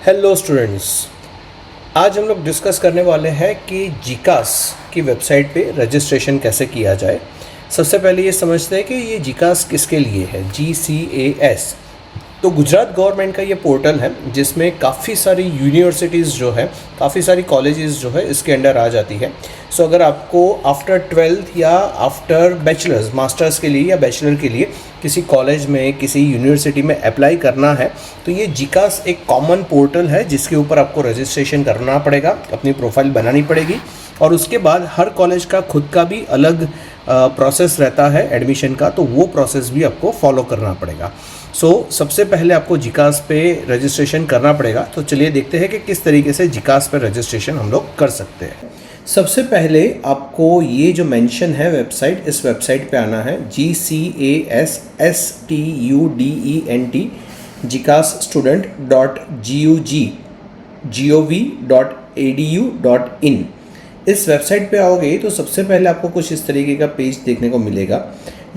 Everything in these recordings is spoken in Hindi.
हेलो स्टूडेंट्स, आज हम लोग डिस्कस करने वाले हैं कि जीकास की वेबसाइट पे रजिस्ट्रेशन कैसे किया जाए। सबसे पहले ये समझते हैं कि ये जीकास किसके लिए है। GCAS तो गुजरात गवर्नमेंट का ये पोर्टल है जिसमें काफ़ी सारी यूनिवर्सिटीज़ जो है, काफ़ी सारी कॉलेजेस जो है इसके अंडर आ जाती है। सो अगर आपको आफ्टर 12th या आफ्टर बैचलर्स मास्टर्स के लिए या बैचलर के लिए किसी कॉलेज में किसी यूनिवर्सिटी में अप्लाई करना है तो ये जीकास एक कॉमन पोर्टल है जिसके ऊपर आपको रजिस्ट्रेशन करना पड़ेगा, अपनी प्रोफाइल बनानी पड़ेगी और उसके बाद हर कॉलेज का खुद का भी अलग प्रोसेस रहता है एडमिशन का, तो वो प्रोसेस भी आपको फॉलो करना पड़ेगा। सबसे पहले आपको जीकास पे रजिस्ट्रेशन करना पड़ेगा। तो चलिए देखते हैं कि किस तरीके से जीकास पे रजिस्ट्रेशन हम लोग कर सकते हैं। सबसे पहले आपको ये जो मेंशन है वेबसाइट, इस वेबसाइट पे आना है GCASSTUDENT GCASstudent.gov.edu.in। इस वेबसाइट पे आओगे तो सबसे पहले आपको कुछ इस तरीके का पेज देखने को मिलेगा।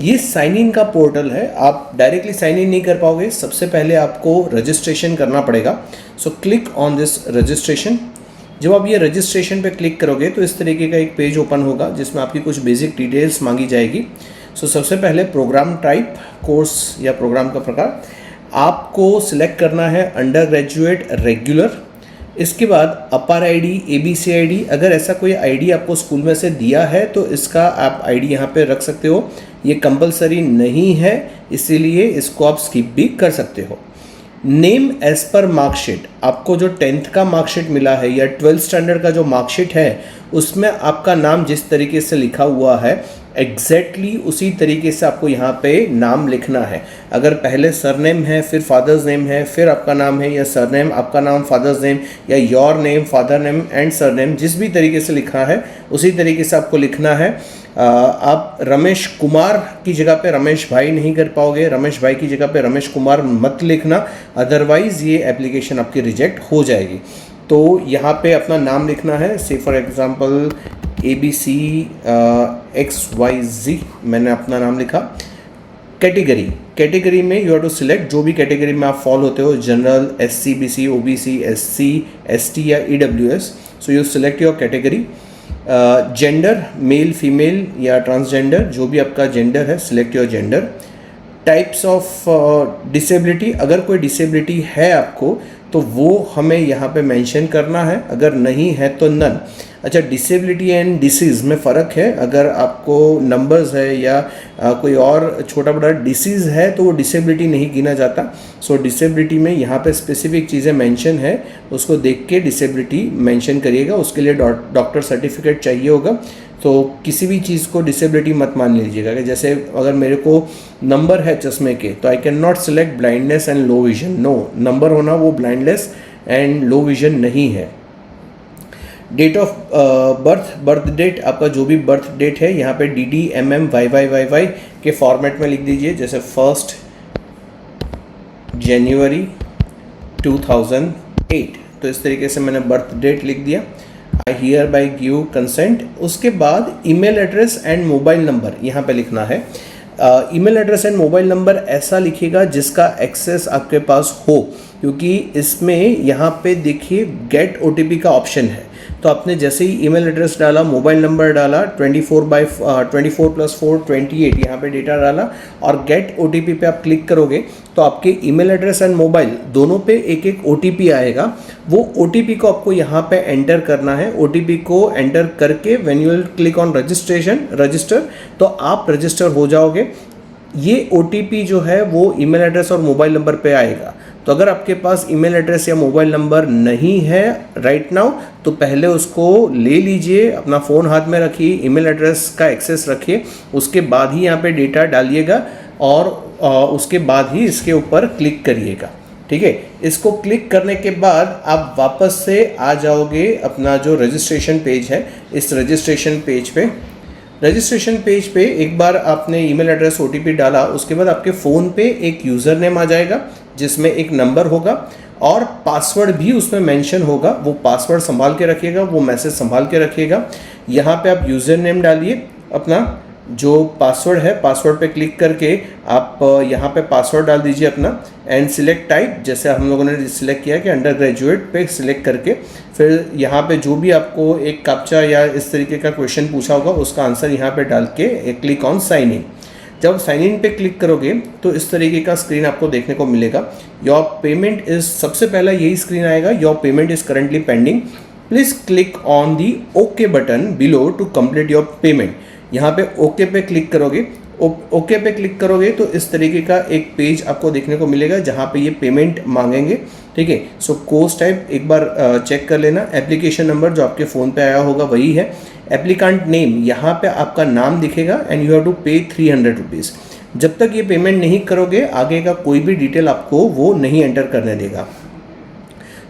ये साइन इन का पोर्टल है, आप डायरेक्टली साइन इन नहीं कर पाओगे, सबसे पहले आपको रजिस्ट्रेशन करना पड़ेगा। So click on this registration. जब आप ये रजिस्ट्रेशन पे क्लिक करोगे तो इस तरीके का एक पेज ओपन होगा जिसमें आपकी कुछ बेसिक डिटेल्स मांगी जाएगी। सबसे पहले प्रोग्राम टाइप, कोर्स या प्रोग्राम का प्रकार आपको सिलेक्ट करना है, अंडर ग्रेजुएट, रेगुलर। इसके बाद अपर आईडी, ABC आईडी, अगर ऐसा कोई आईडी आपको स्कूल में से दिया है तो इसका आप आईडी यहाँ पे रख सकते हो। ये कंपलसरी नहीं है इसीलिए इसको आप स्किप भी कर सकते हो। नेम एज पर मार्कशीट, आपको जो 10th का मार्कशीट मिला है या 12th स्टैंडर्ड का जो मार्कशीट है उसमें आपका नाम जिस तरीके से लिखा हुआ है एग्जैक्टली उसी तरीके से आपको यहाँ पे नाम लिखना है। अगर पहले सरनेम है, फिर फादर्स नेम है, फिर आपका नाम है, या सरनेम आपका नाम फादर्स नेम, या your name father name and surname, जिस भी तरीके से लिखा है उसी तरीके से आपको लिखना है। आप रमेश कुमार की जगह पे रमेश भाई नहीं कर पाओगे, रमेश भाई की जगह पे रमेश कुमार मत लिखना, अदरवाइज़ ये एप्लीकेशन आपकी रिजेक्ट हो जाएगी। तो यहाँ पे अपना नाम लिखना है, से फॉर एग्जांपल ABCXYZ, मैंने अपना नाम लिखा। कैटेगरी में यू हैव टू सिलेक्ट जो भी कैटेगरी में आप फॉल होते हो, general, SC, BC, OBC, SC, ST या EWS। So you select your category. Gender, male, female or transgender, जो भी आपका जेंडर है select your gender. Types of disability, अगर कोई डिसेबिलिटी है आपको तो वो हमें यहाँ पे मेंशन करना है, अगर नहीं है तो नन। अच्छा, डिसेबिलिटी एंड डिसीज़ में फ़र्क है। अगर आपको नंबर्स है या कोई और छोटा बड़ा डिसीज़ है तो वो डिसेबिलिटी नहीं गिना जाता। डिसेबिलिटी में यहाँ पे स्पेसिफिक चीज़ें मेंशन है, उसको देख के डिसेबिलिटी मेंशन करिएगा। उसके लिए डॉक्टर सर्टिफिकेट चाहिए होगा। तो किसी भी चीज़ को डिसेबिलिटी मत मान लीजिएगा कि जैसे अगर मेरे को नंबर है चश्मे के तो I can not select blindness and low vision. No, number होना वो ब्लाइंडनेस एंड लो विजन नहीं है। डेट ऑफ बर्थ डेट, आपका जो भी बर्थ डेट है यहाँ पे DD MM YYYY के फॉर्मेट में लिख दीजिए। जैसे 1 जनवरी 2008, तो इस तरीके से मैंने बर्थ डेट लिख दिया। I hear by give consent. उसके बाद email address and mobile number यहाँ पे लिखना है। Email address and mobile number ऐसा लिखिएगा जिसका एक्सेस आपके पास हो, क्योंकि इसमें यहाँ पे देखिए गेट OTP का ऑप्शन है। तो आपने जैसे ही ईमेल एड्रेस डाला, मोबाइल नंबर डाला, 24/4 28 यहाँ पे डेटा डाला और गेट OTP पे आप क्लिक करोगे तो आपके ईमेल एड्रेस एंड मोबाइल दोनों पे एक एक OTP आएगा। वो OTP को आपको यहाँ पे एंटर करना है। OTP को एंटर करके when you will click on register, तो आप रजिस्टर हो जाओगे। ये OTP जो है वो ईमेल एड्रेस और मोबाइल नंबर पे आएगा। तो अगर आपके पास ईमेल एड्रेस या मोबाइल नंबर नहीं है राइट नाउ तो पहले उसको ले लीजिए, अपना फ़ोन हाथ में रखिए, ईमेल एड्रेस का एक्सेस रखिए, उसके बाद ही यहाँ पे डेटा डालिएगा और उसके बाद ही इसके ऊपर क्लिक करिएगा। ठीक है, इसको क्लिक करने के बाद आप वापस से आ जाओगे अपना जो रजिस्ट्रेशन पेज है। इस रजिस्ट्रेशन पेज पे एक बार आपने ईमेल एड्रेस OTP डाला, उसके बाद आपके फ़ोन पे एक यूज़र नेम आ जाएगा जिसमें एक नंबर होगा और पासवर्ड भी उसमें मेंशन होगा। वो पासवर्ड संभाल के रखिएगा, वो मैसेज संभाल के रखिएगा। यहाँ पे आप यूज़र नेम डालिए अपना, जो पासवर्ड है, पासवर्ड पे क्लिक करके आप यहाँ पे पासवर्ड डाल दीजिए अपना एंड सिलेक्ट टाइप, जैसे हम लोगों ने सिलेक्ट किया कि अंडर ग्रेजुएट पे सिलेक्ट करके फिर यहाँ पे जो भी आपको एक कैप्चा या इस तरीके का क्वेश्चन पूछा होगा उसका आंसर यहाँ पे डाल के क्लिक ऑन साइन इन। जब साइन इन पे क्लिक करोगे तो इस तरीके का स्क्रीन आपको देखने को मिलेगा। योर पेमेंट इज, सबसे पहला यही स्क्रीन आएगा, your payment is currently pending, please click on the okay button below to complete your payment. यहाँ पे ओके पे क्लिक करोगे, ओके पे क्लिक करोगे तो इस तरीके का एक पेज आपको देखने को मिलेगा जहाँ पे ये पेमेंट मांगेंगे, ठीक है। सो कोर्स टाइप एक बार चेक कर लेना। एप्लीकेशन नंबर जो आपके फ़ोन पे आया होगा वही है। एप्लीकांट नेम, यहाँ पे आपका नाम दिखेगा एंड यू हैव टू पे 300 रुपीज़। जब तक ये पेमेंट नहीं करोगे आगे का कोई भी डिटेल आपको वो नहीं एंटर करने देगा।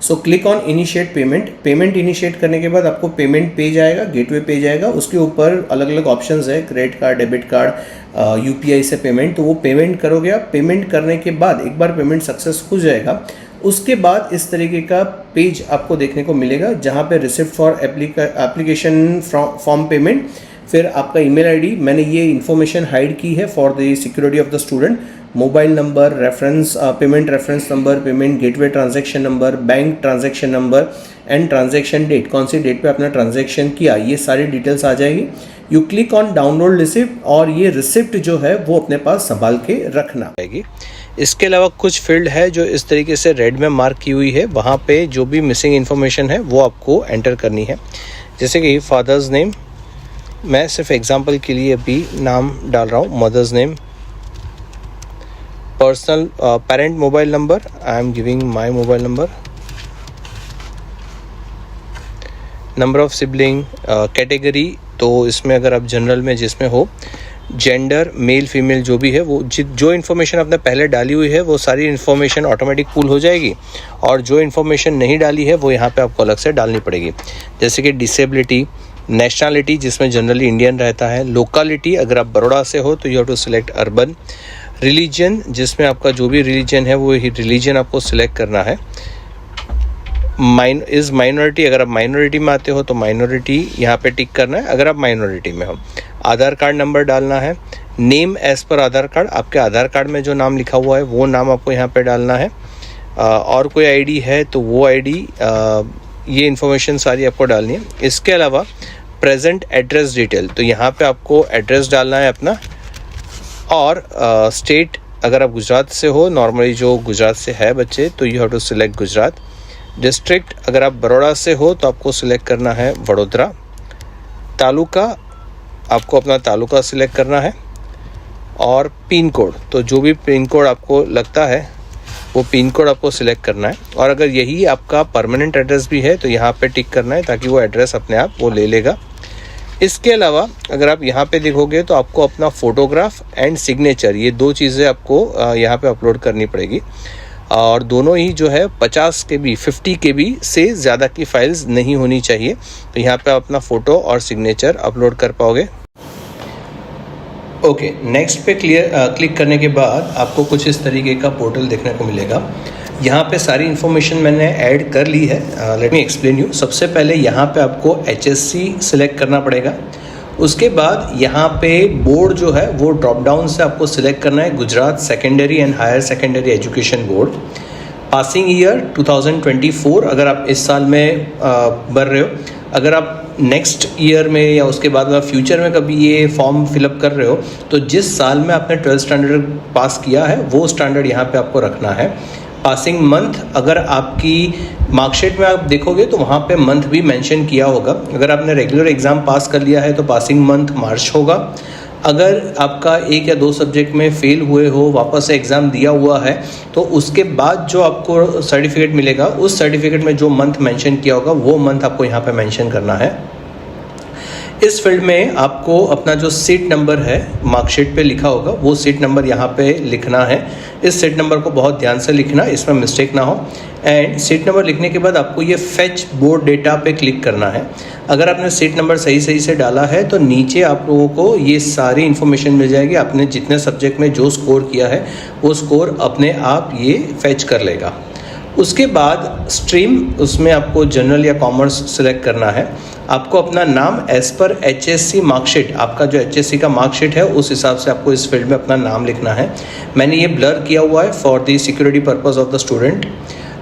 So click on initiate payment. Payment initiate करने के बाद आपको पेमेंट पेज आएगा, गेटवे पेज आएगा, उसके ऊपर अलग अलग ऑप्शंस है, credit card, debit card, UPI से पेमेंट, तो वो पेमेंट करोगे आप। पेमेंट करने के बाद एक बार पेमेंट सक्सेस हो जाएगा, उसके बाद इस तरीके का पेज आपको देखने को मिलेगा जहाँ पे receipt for application form payment, फिर आपका ईमेल आईडी, मैंने ये इन्फॉर्मेशन हाइड की है for the security of the student, mobile number, reference, payment reference number, payment gateway transaction number, bank transaction number and transaction date, कौन सी डेट पे आपने ट्रांजैक्शन किया, ये सारी डिटेल्स आ जाएगी। You click on download receipt और ये रिसिप्ट जो है वो अपने पास संभाल के रखना आएगी। इसके अलावा कुछ फील्ड है जो इस तरीके से रेड में मार्क की हुई है, वहाँ पे जो भी मिसिंग इन्फॉर्मेशन है वो आपको एंटर करनी है। जैसे कि फादर्स नेम, मैं सिर्फ एग्जांपल के लिए अभी नाम डाल रहा हूँ, mother's name, personal parent mobile number, I am giving my mobile number, number of sibling, category, तो इसमें अगर आप जनरल में जिसमें हो, जेंडर, मेल फीमेल जो भी है वो जो इन्फॉर्मेशन आपने पहले डाली हुई है वो सारी इन्फॉर्मेशन ऑटोमेटिक पुल हो जाएगी, और जो इन्फॉर्मेशन नहीं डाली है वो यहाँ पे आपको अलग से डालनी पड़ेगी। जैसे कि डिसेबिलिटी, नेशनलिटी जिसमें जनरली इंडियन रहता है, लोकालिटी अगर आप बड़ौदा से हो तो you have to select urban, religion जिसमें आपका जो भी रिलीजन है वो ही रिलीजन आपको सिलेक्ट करना है, माइनॉरिटी अगर आप माइनॉरिटी में आते हो तो माइनॉरिटी यहाँ पे टिक करना है अगर आप माइनॉरिटी में हो। आधार कार्ड नंबर डालना है, नेम एज पर आधार कार्ड, आपके आधार कार्ड में जो नाम लिखा हुआ है वो नाम आपको यहाँ पे डालना है, और कोई आईडी है तो वो आईडी, ये इन्फॉर्मेशन सारी आपको डालनी है। इसके अलावा प्रेजेंट एड्रेस डिटेल, तो यहाँ पे आपको एड्रेस डालना है अपना, और स्टेट अगर आप गुजरात से हो, नॉर्मली जो गुजरात से है बच्चे तो you have to select Gujarat. District अगर आप बड़ौदा से हो तो आपको सिलेक्ट करना है वडोदरा। तालुका आपको अपना तालुका सिलेक्ट करना है, और पिन कोड, तो जो भी पिन कोड आपको लगता है वो पिन कोड आपको सिलेक्ट करना है, और अगर यही आपका परमानेंट एड्रेस भी है तो यहाँ पे टिक करना है ताकि वो एड्रेस अपने आप वो ले लेगा। इसके अलावा अगर आप यहाँ पे देखोगे तो आपको अपना फ़ोटोग्राफ एंड सिग्नेचर, ये दो चीज़ें आपको यहाँ पे अपलोड करनी पड़ेगी, और दोनों ही जो है 50 KB 50 KB से ज़्यादा की फाइल्स नहीं होनी चाहिए। तो यहाँ पे आप अपना फ़ोटो और सिग्नेचर अपलोड कर पाओगे। ओके, नेक्स्ट पे क्लिक करने के बाद आपको कुछ इस तरीके का पोर्टल देखने को मिलेगा। यहाँ पे सारी इन्फॉर्मेशन मैंने ऐड कर ली है, लेट मी एक्सप्लेन यू। सबसे पहले यहाँ पे आपको HSC सिलेक्ट करना पड़ेगा। उसके बाद यहाँ पे बोर्ड जो है वो ड्रॉप डाउन से आपको सिलेक्ट करना है, Gujarat secondary and higher secondary education board. Passing year 2024 अगर आप इस साल में भर रहे हो, अगर आप नेक्स्ट ईयर में या उसके बाद में फ्यूचर में कभी ये फॉर्म फिलअप कर रहे हो तो जिस साल में आपने 12th स्टैंडर्ड पास किया है वो स्टैंडर्ड यहाँ पे आपको रखना है। पासिंग मंथ, अगर आपकी मार्कशीट में आप देखोगे तो वहाँ पे मंथ भी मेंशन किया होगा। अगर आपने रेगुलर एग्ज़ाम पास कर लिया है तो पासिंग मंथ मार्च होगा। अगर आपका 1 या 2 सब्जेक्ट में फेल हुए हो, वापस से एग्ज़ाम दिया हुआ है, तो उसके बाद जो आपको सर्टिफिकेट मिलेगा उस सर्टिफिकेट में जो मंथ मेंशन किया होगा वो मंथ आपको यहाँ पे मेंशन करना है। इस फील्ड में आपको अपना जो सीट नंबर है मार्कशीट पे लिखा होगा वो सीट नंबर यहाँ पे लिखना है। इस सीट नंबर को बहुत ध्यान से लिखना, इसमें मिस्टेक ना हो। एंड सीट नंबर लिखने के बाद आपको ये फेच बोर्ड डेटा पे क्लिक करना है। अगर आपने सीट नंबर सही से डाला है तो नीचे आप लोगों को ये सारी इन्फॉर्मेशन मिल जाएगी। आपने जितने सब्जेक्ट में जो स्कोर किया है वो स्कोर अपने आप ये फेच कर लेगा। उसके बाद स्ट्रीम, उसमें आपको जनरल या कॉमर्स सिलेक्ट करना है। आपको अपना नाम एज पर HSC मार्कशीट, आपका जो HSC का मार्कशीट है उस हिसाब से आपको इस फील्ड में अपना नाम लिखना है। मैंने ये ब्लर किया हुआ है for the security purpose of the student.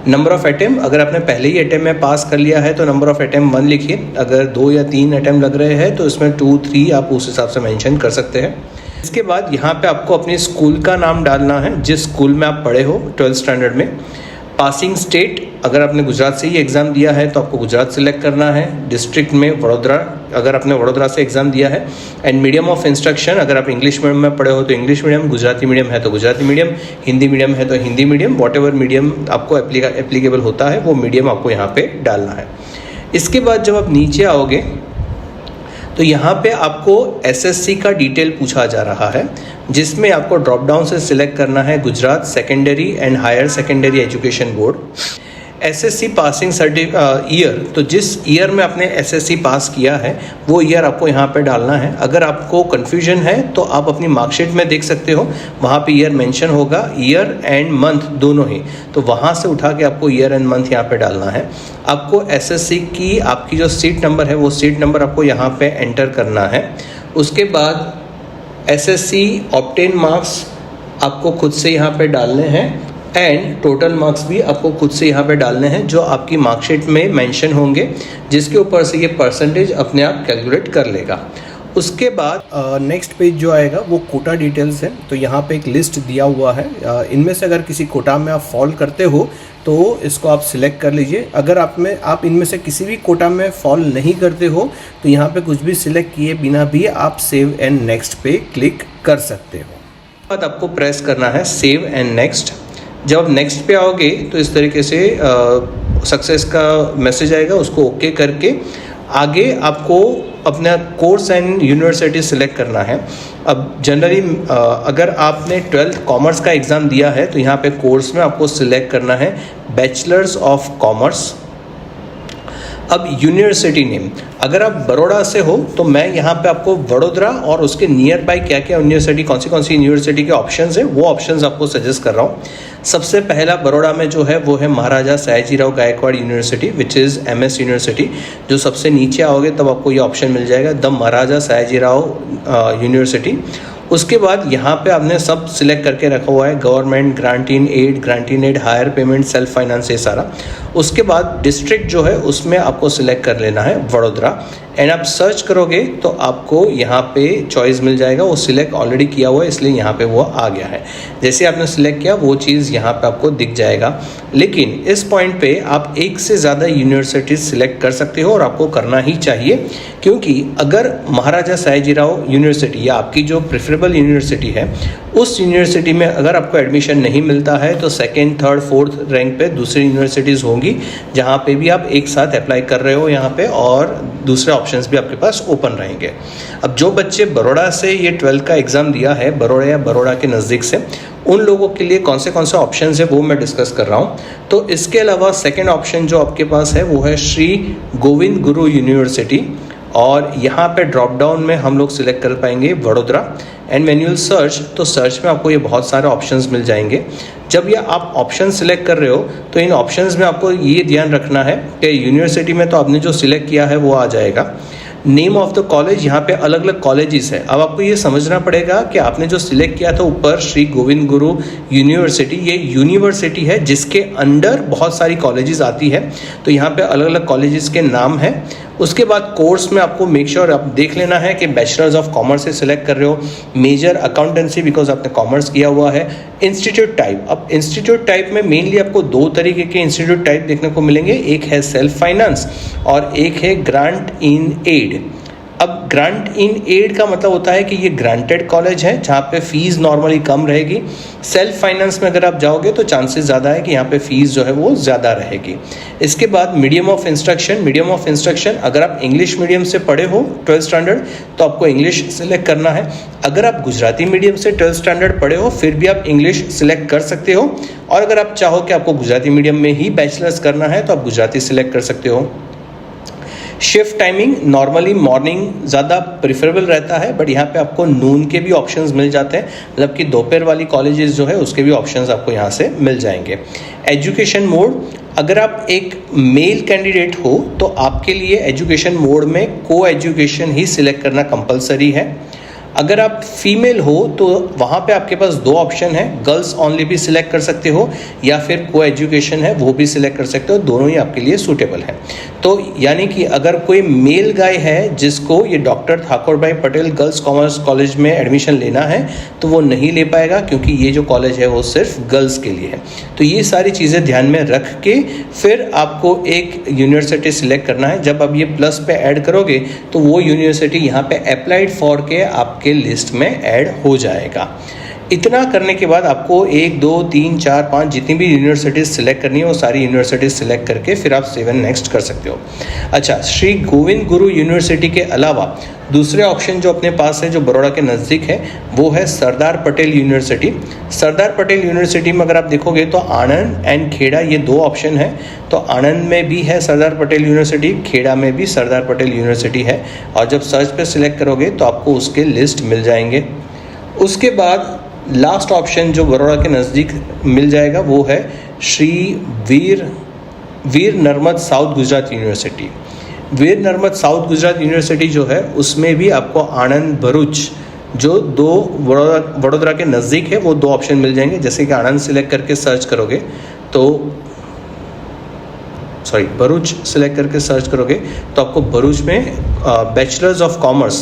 Number of attempt, अगर आपने पहले ही अटेम्प्ट में पास कर लिया है तो नंबर ऑफ अटेम्प्ट 1 लिखिए। अगर 2 या 3 अटेम्प्ट लग रहे हैं तो इसमें 2, 3 आप उस हिसाब से मेंशन कर सकते हैं। इसके बाद यहाँ पे आपको अपने स्कूल का नाम डालना है, जिस स्कूल में आप पढ़े हो 12th स्टैंडर्ड में। पासिंग स्टेट, अगर आपने गुजरात से ही एग्ज़ाम दिया है तो आपको गुजरात सिलेक्ट करना है। डिस्ट्रिक्ट में वडोदरा, अगर आपने वडोदरा से एग्ज़ाम दिया है। एंड मीडियम ऑफ इंस्ट्रक्शन, अगर आप इंग्लिश मीडियम में पढ़े हो तो इंग्लिश मीडियम, गुजराती मीडियम है तो गुजराती मीडियम, हिंदी मीडियम है तो Hindi medium, what ever medium आपको एप्लीकेबल होता है वो मीडियम आपको यहाँ पे डालना है। इसके बाद जब आप नीचे आओगे तो यहाँ पे आपको SSC का डिटेल पूछा जा रहा है, जिसमें आपको ड्रॉप डाउन से सिलेक्ट करना है Gujarat secondary and higher secondary education board. SSC passing year, तो जिस ईयर में आपने SSC पास किया है वो ईयर आपको यहाँ पे डालना है। अगर आपको कन्फ्यूजन है तो आप अपनी मार्कशीट में देख सकते हो, वहाँ पे ईयर मेंशन होगा, ईयर एंड मंथ दोनों ही, तो वहाँ से उठा के आपको ईयर एंड मंथ यहाँ पे डालना है। आपको SSC की आपकी जो सीट नंबर है वो सीट नंबर आपको यहाँ पे एंटर करना है। उसके बाद SSC ऑब्टेन मार्क्स आपको खुद से यहाँ पे डालने हैं एंड टोटल मार्क्स भी आपको खुद से यहाँ पे डालने हैं, जो आपकी मार्कशीट में मेंशन होंगे, जिसके ऊपर से ये परसेंटेज अपने आप कैलकुलेट कर लेगा। उसके बाद नेक्स्ट पेज जो आएगा वो कोटा डिटेल्स है। तो यहाँ पे एक लिस्ट दिया हुआ है, इनमें से अगर किसी कोटा में आप फॉल करते हो तो इसको आप सिलेक्ट कर लीजिए। अगर आप इनमें से किसी भी कोटा में फॉल नहीं करते हो तो यहाँ पे कुछ भी सिलेक्ट किए बिना भी आप सेव एंड नेक्स्ट पे क्लिक कर सकते हो। बाद आपको प्रेस करना है सेव एंड नेक्स्ट। जब आप नेक्स्ट पे आओगे तो इस तरीके से सक्सेस का मैसेज आएगा, उसको ओके करके आगे आपको अपना कोर्स एंड यूनिवर्सिटी सिलेक्ट करना है। अब जनरली अगर आपने 12th कॉमर्स का एग्ज़ाम दिया है तो यहाँ पे कोर्स में आपको सिलेक्ट करना है बैचलर्स ऑफ कॉमर्स। अब यूनिवर्सिटी नेम, अगर आप बड़ौदा से हो तो मैं यहाँ पे आपको वडोदरा और उसके नियर बाय क्या क्या यूनिवर्सिटी, कौन सी यूनिवर्सिटी के ऑप्शंस है वो ऑप्शंस आपको सजेस्ट कर रहा हूँ। सबसे पहला बड़ौदा में जो है वो है Maharaja Sayajirao Gaekwad university which is MS university. जो सबसे नीचे आओगे तब आपको ये ऑप्शन मिल जाएगा द महाराजा सयाजीराव यूनिवर्सिटी। उसके बाद यहाँ पे आपने सब सिलेक्ट करके रखा हुआ है, government, grant in aid, higher payment, self finance, ये सारा। उसके बाद डिस्ट्रिक्ट जो है उसमें आपको सिलेक्ट कर लेना है वडोदरा एंड आप सर्च करोगे तो आपको यहाँ पे चॉइस मिल जाएगा। वो सिलेक्ट ऑलरेडी किया हुआ है इसलिए यहाँ पे वो आ गया है। जैसे आपने सिलेक्ट किया वो चीज़ यहाँ पे आपको दिख जाएगा। लेकिन इस पॉइंट पे आप एक से ज़्यादा यूनिवर्सिटीज सिलेक्ट कर सकते हो और आपको करना ही चाहिए, क्योंकि अगर महाराजा सयाजीराव यूनिवर्सिटी या आपकी जो प्रेफरेबल यूनिवर्सिटी है उस यूनिवर्सिटी में अगर आपको एडमिशन नहीं मिलता है तो 2nd, 3rd, 4th रैंक पे दूसरी यूनिवर्सिटीज़ होंगी जहाँ पे भी आप एक साथ अप्लाई कर रहे हो यहाँ पे, और दूसरे ऑप्शंस भी आपके पास ओपन रहेंगे। अब जो बच्चे बड़ौदा से ये 12th का एग्ज़ाम दिया है, बड़ौदा या बड़ौदा के नज़दीक से, उन लोगों के लिए कौन से ऑप्शंस है वो मैं डिस्कस कर रहा हूँ। तो इसके अलावा सेकेंड ऑप्शन जो आपके पास है वो है श्री गोविंद गुरु यूनिवर्सिटी, और यहाँ पे ड्रॉप डाउन में हम लोग सिलेक्ट कर पाएंगे वडोदरा। एंड मैनुअल सर्च, तो सर्च में आपको ये बहुत सारे ऑप्शंस मिल जाएंगे। जब ये आप ऑप्शन सिलेक्ट कर रहे हो तो इन ऑप्शंस में आपको ये ध्यान रखना है कि यूनिवर्सिटी में तो आपने जो सिलेक्ट किया है वो आ जाएगा। नेम ऑफ द कॉलेज, यहाँ पे अलग अलग कॉलेजेस है। अब आपको ये समझना पड़ेगा कि आपने जो सिलेक्ट किया था ऊपर श्री गोविंद गुरु यूनिवर्सिटी, ये यूनिवर्सिटी है जिसके अंडर बहुत सारी कॉलेजेस आती है, तो यहाँ पे अलग अलग कॉलेजेस के नाम है। उसके बाद कोर्स में आपको मेक श्योर आप देख लेना है कि बैचलर्स ऑफ कॉमर्स से सिलेक्ट कर रहे हो, मेजर अकाउंटेंसी बिकॉज आपने कॉमर्स किया हुआ है। इंस्टीट्यूट टाइप, अब इंस्टीट्यूट टाइप में मेनली आपको 2 तरीके के इंस्टीट्यूट टाइप देखने को मिलेंगे, एक है सेल्फ फाइनेंस और एक है ग्रांट इन एड। अब ग्रांट इन एड का मतलब होता है कि ये ग्रांटेड कॉलेज है जहाँ पे फीस नॉर्मली कम रहेगी। सेल्फ फाइनेंस में अगर आप जाओगे तो चांसेस ज़्यादा है कि यहाँ पे फीस जो है वो ज़्यादा रहेगी। इसके बाद medium of instruction, medium of instruction अगर आप इंग्लिश मीडियम से पढ़े हो 12th स्टैंडर्ड तो आपको इंग्लिश सिलेक्ट करना है। अगर आप गुजराती मीडियम से 12th स्टैंडर्ड पढ़े हो फिर भी आप इंग्लिश सिलेक्ट कर सकते हो, और अगर आप चाहो कि आपको गुजराती मीडियम में ही बैचलर्स करना है तो आप गुजराती सिलेक्ट कर सकते हो। शिफ्ट टाइमिंग नॉर्मली मॉर्निंग ज़्यादा प्रिफरेबल रहता है, बट यहाँ पे आपको नून के भी ऑप्शंस मिल जाते हैं, मतलब कि दोपहर वाली कॉलेजेस जो है उसके भी ऑप्शंस आपको यहाँ से मिल जाएंगे। एजुकेशन मोड, अगर आप एक मेल कैंडिडेट हो तो आपके लिए एजुकेशन मोड में को एजुकेशन ही सिलेक्ट करना कंपलसरी है। अगर आप फीमेल हो तो वहाँ पे आपके पास दो ऑप्शन है, गर्ल्स ओनली भी सिलेक्ट कर सकते हो या फिर को एजुकेशन है वो भी सिलेक्ट कर सकते हो, दोनों ही आपके लिए सूटेबल है। तो यानी कि अगर कोई मेल गाय है जिसको ये डॉक्टर ठाकुर भाई पटेल गर्ल्स कॉमर्स कॉलेज में एडमिशन लेना है तो वो नहीं ले पाएगा, क्योंकि ये जो कॉलेज है वो सिर्फ गर्ल्स के लिए है। तो ये सारी चीज़ें ध्यान में रख के फिर आपको एक यूनिवर्सिटी सिलेक्ट करना है। जब आप ये प्लस पे ऐड करोगे तो वो यूनिवर्सिटी यहाँ पे अप्लाइड फॉर के आपके लिस्ट में ऐड हो जाएगा। इतना करने के बाद आपको 1 2 3 4 5 जितनी भी यूनिवर्सिटीज़ सिलेक्ट करनी है वो सारी यूनिवर्सिटीज़ सिलेक्ट करके फिर आप 7 नेक्स्ट कर सकते हो। अच्छा, श्री गोविंद गुरु यूनिवर्सिटी के अलावा दूसरे ऑप्शन जो अपने पास है जो बड़ौदा के नज़दीक है वो है सरदार पटेल यूनिवर्सिटी। सरदार पटेल यूनिवर्सिटी में अगर आप देखोगे तो आनंद एंड खेड़ा ये दो ऑप्शन है। तो आनंद में भी है सरदार पटेल यूनिवर्सिटी, खेड़ा में भी सरदार पटेल यूनिवर्सिटी है, और जब सर्च पे सिलेक्ट करोगे तो आपको उसके लिस्ट मिल जाएंगे। उसके बाद लास्ट ऑप्शन जो बड़ौदा के नज़दीक मिल जाएगा वो है श्री वीर नर्मद साउथ गुजरात यूनिवर्सिटी। वीर नर्मद साउथ गुजरात यूनिवर्सिटी जो है उसमें भी आपको आनंद भरूच जो दो वडोदरा के नज़दीक है वो दो ऑप्शन मिल जाएंगे। जैसे कि आनंद सिलेक्ट करके सर्च करोगे तो भरूच सिलेक्ट करके सर्च करोगे तो आपको भरूच में बैचलर्स ऑफ कॉमर्स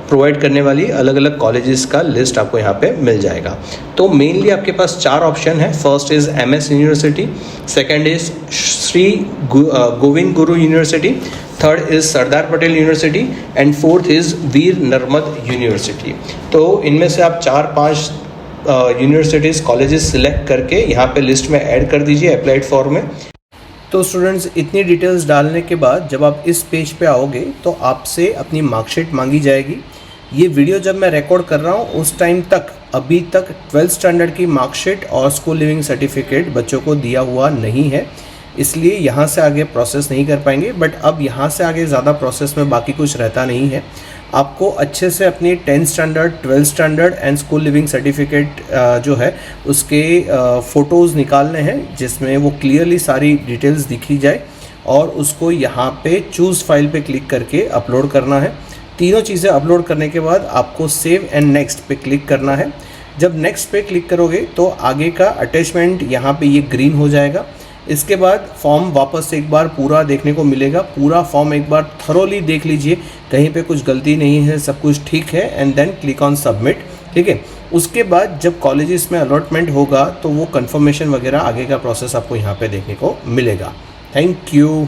प्रोवाइड करने वाली अलग अलग कॉलेजेस का लिस्ट आपको यहाँ पे मिल जाएगा। तो मेनली आपके पास 4 ऑप्शन है। First is MS university, second is Shri Govind Guru university, third is Sardar Patel university and fourth is Veer Narmad university. तो इनमें से आप 4-5 यूनिवर्सिटीज़ कॉलेजेस सिलेक्ट करके यहाँ पे लिस्ट में ऐड कर दीजिए अप्लाइड फॉर में। तो स्टूडेंट्स, इतनी डिटेल्स डालने के बाद जब आप इस पेज पे आओगे तो आपसे अपनी मार्कशीट मांगी जाएगी। ये वीडियो जब मैं रिकॉर्ड कर रहा हूँ उस टाइम तक अभी तक 12th स्टैंडर्ड की मार्कशीट और स्कूल लिविंग सर्टिफिकेट बच्चों को दिया हुआ नहीं है, इसलिए यहाँ से आगे प्रोसेस नहीं कर पाएंगे। बट अब यहाँ से आगे ज़्यादा प्रोसेस में बाकी कुछ रहता नहीं है। आपको अच्छे से अपनी 10th standard 12th standard and school leaving certificate जो है उसके फ़ोटोज़ निकालने हैं जिसमें वो क्लियरली सारी डिटेल्स दिखी जाए, और उसको यहाँ पे चूज़ फाइल पे क्लिक करके अपलोड करना है। तीनों चीज़ें अपलोड करने के बाद आपको सेव एंड नेक्स्ट पे क्लिक करना है। जब नेक्स्ट पे क्लिक करोगे तो आगे का अटैचमेंट यहाँ पे ये ग्रीन हो जाएगा। इसके बाद फॉर्म वापस एक बार पूरा देखने को मिलेगा। पूरा फॉर्म एक बार थरोली देख लीजिए, कहीं पे कुछ गलती नहीं है, सब कुछ ठीक है, and then click on submit. ठीक है, उसके बाद जब कॉलेजेस में अलॉटमेंट होगा तो वो कंफर्मेशन वगैरह आगे का प्रोसेस आपको यहाँ पे देखने को मिलेगा। Thank you.